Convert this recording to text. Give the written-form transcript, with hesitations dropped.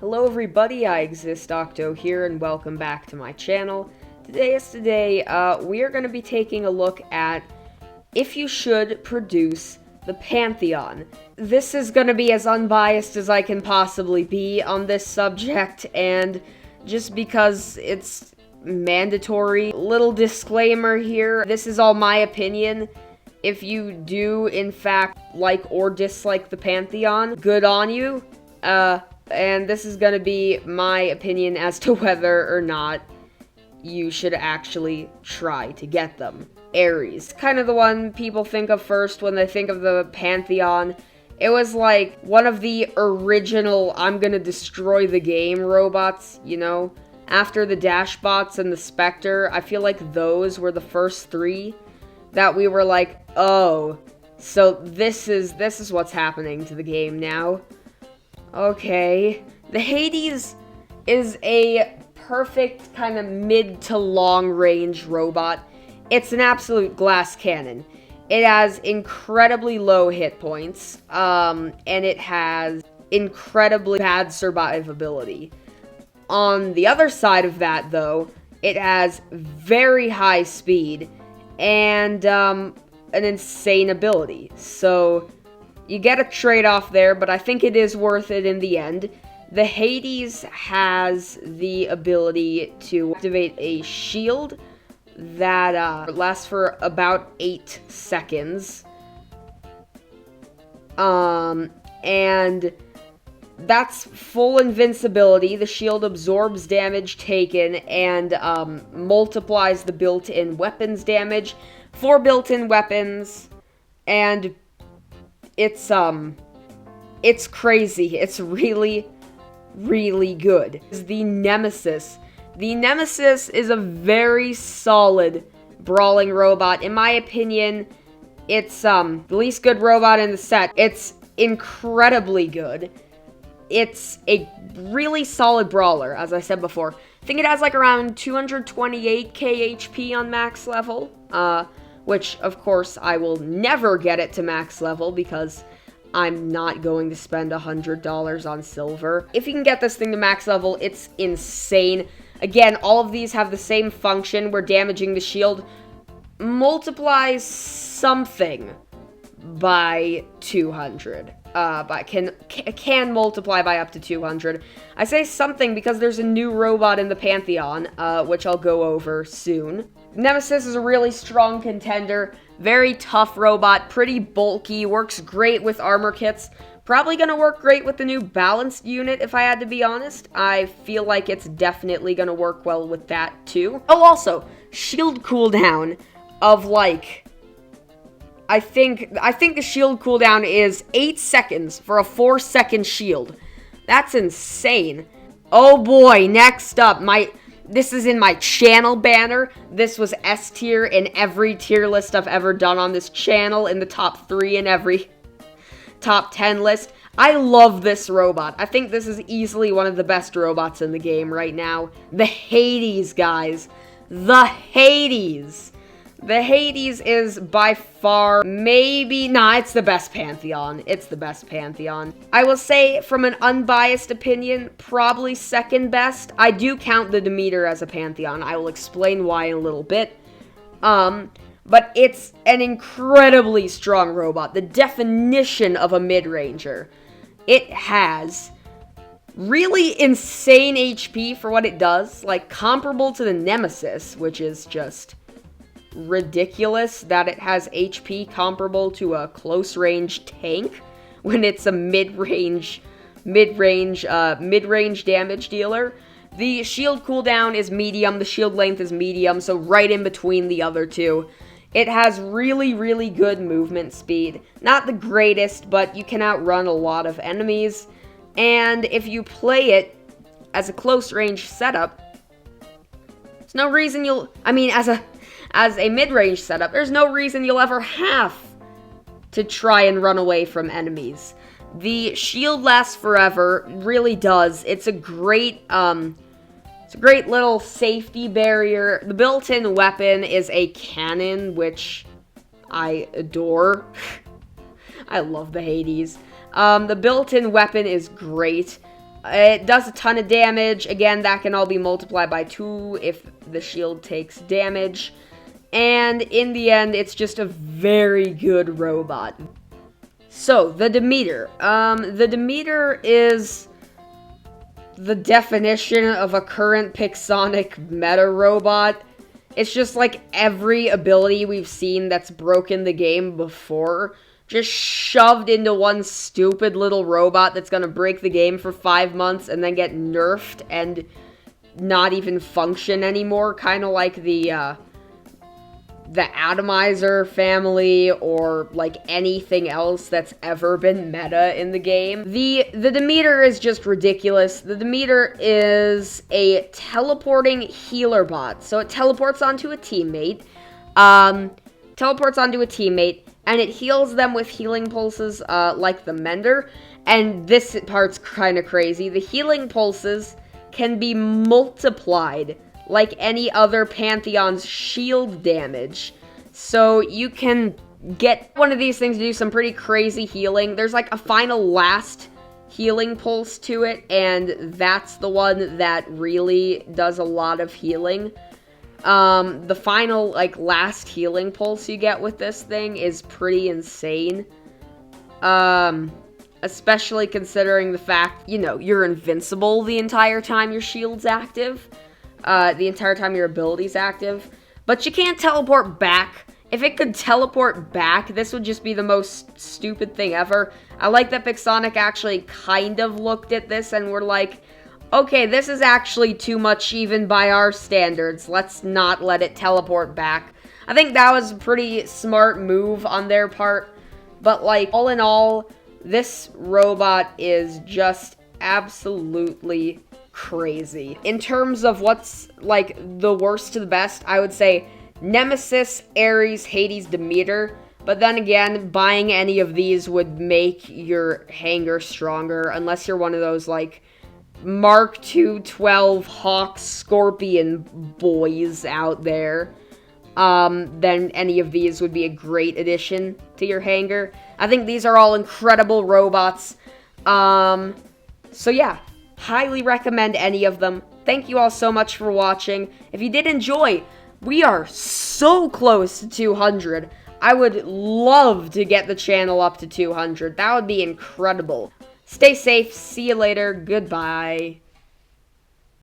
Hello everybody, I Exist Octo here, and welcome back to my channel. Today, we are going to be taking a look at if you should produce the Pantheon. This is going to be as unbiased as I can possibly be on this subject, and just because it's mandatory, little disclaimer here, this is all my opinion. If you do, in fact, like or dislike the Pantheon, good on you. And this is gonna be my opinion as to whether or not you should actually try to get them. Ares, kind of the one people think of first when they think of the Pantheon. It was like one of the original I'm gonna destroy the game robots, you know? After the Dashbots and the Spectre, I feel like those were the first three that we were like, oh, so this is what's happening to the game now. Okay, the Hades is a perfect kind of mid to long range robot. It's an absolute glass cannon. It has incredibly low hit points, and it has incredibly bad survivability. On the other side of that, though, it has very high speed and an insane ability. So you get a trade-off there, but I think it is worth it in the end. The Hades has the ability to activate a shield that lasts for about 8 seconds. And that's full invincibility. The shield absorbs damage taken and multiplies the built-in weapons damage. 4 built-in weapons, and it's crazy. It's really, really good. It's the Nemesis. The Nemesis is a very solid brawling robot. In my opinion, it's the least good robot in the set. It's incredibly good. It's a really solid brawler, as I said before. I think it has like around 228k HP on max level, which, of course, I will never get it to max level because I'm not going to spend $100 on silver. If you can get this thing to max level, it's insane. Again, all of these have the same function where damaging the shield multiplies something by 200. Can multiply by up to 200. I say something because there's a new robot in the Pantheon, which I'll go over soon. Nemesis is a really strong contender, very tough robot, pretty bulky, works great with armor kits, probably gonna work great with the new balanced unit if I had to be honest. I feel like it's definitely gonna work well with that too. Oh, also, shield cooldown of like, I think the shield cooldown is 8 seconds for a 4-second shield. That's insane. Oh boy, next up, this is in my channel banner. This was S tier in every tier list I've ever done on this channel, in the top 3 in every top 10 list. I love this robot. I think this is easily one of the best robots in the game right now. The Hades, guys. The Hades. The Hades is by far, it's the best Pantheon. It's the best Pantheon. I will say, from an unbiased opinion, probably second best. I do count the Demeter as a Pantheon. I will explain why in a little bit. But it's an incredibly strong robot. The definition of a mid-ranger. It has really insane HP for what it does. Like, comparable to the Nemesis, which is just ridiculous that it has HP comparable to a close-range tank when it's a mid-range damage dealer. The shield cooldown is medium, the shield length is medium, so right in between the other two. It has really, really good movement speed. Not the greatest, but you can outrun a lot of enemies. And if you play it as a close-range setup, there's no reason as a mid-range setup, there's no reason you'll ever have to try and run away from enemies. The shield lasts forever, really does. It's a great little safety barrier. The built-in weapon is a cannon, which I adore. I love the Hades. The built-in weapon is great. It does a ton of damage. Again, that can all be multiplied by 2 if the shield takes damage. And in the end, it's just a very good robot. So, the Demeter. The Demeter is the definition of a current Pixonic meta robot. It's just like every ability we've seen that's broken the game before, just shoved into one stupid little robot that's gonna break the game for 5 months and then get nerfed and not even function anymore, kind of like the Atomizer family, or like anything else that's ever been meta in the game. The Demeter is just ridiculous. The Demeter is a teleporting healer bot. So it teleports onto a teammate, and it heals them with healing pulses, like the Mender. And this part's kind of crazy. The healing pulses can be multiplied like any other Pantheon's shield damage. So you can get one of these things to do some pretty crazy healing. There's like a final last healing pulse to it, and that's the one that really does a lot of healing. The final, like, last healing pulse you get with this thing is pretty insane. Especially considering the fact, you know, you're invincible the entire time your shield's active. The entire time your ability's active. But you can't teleport back. If it could teleport back, this would just be the most stupid thing ever. I like that Pixonic actually kind of looked at this and were like, okay, this is actually too much even by our standards. Let's not let it teleport back. I think that was a pretty smart move on their part. But, like, all in all, this robot is just absolutely crazy. In terms of what's, like, the worst to the best, I would say Nemesis, Ares, Hades, Demeter. But then again, buying any of these would make your hanger stronger, unless you're one of those, like, Mark II 12 Hawk Scorpion boys out there. Then any of these would be a great addition to your hanger. I think these are all incredible robots. So yeah, highly recommend any of them. Thank you all so much for watching. If you did enjoy, we are so close to 200. I would love to get the channel up to 200. That would be incredible. Stay safe. See you later. Goodbye.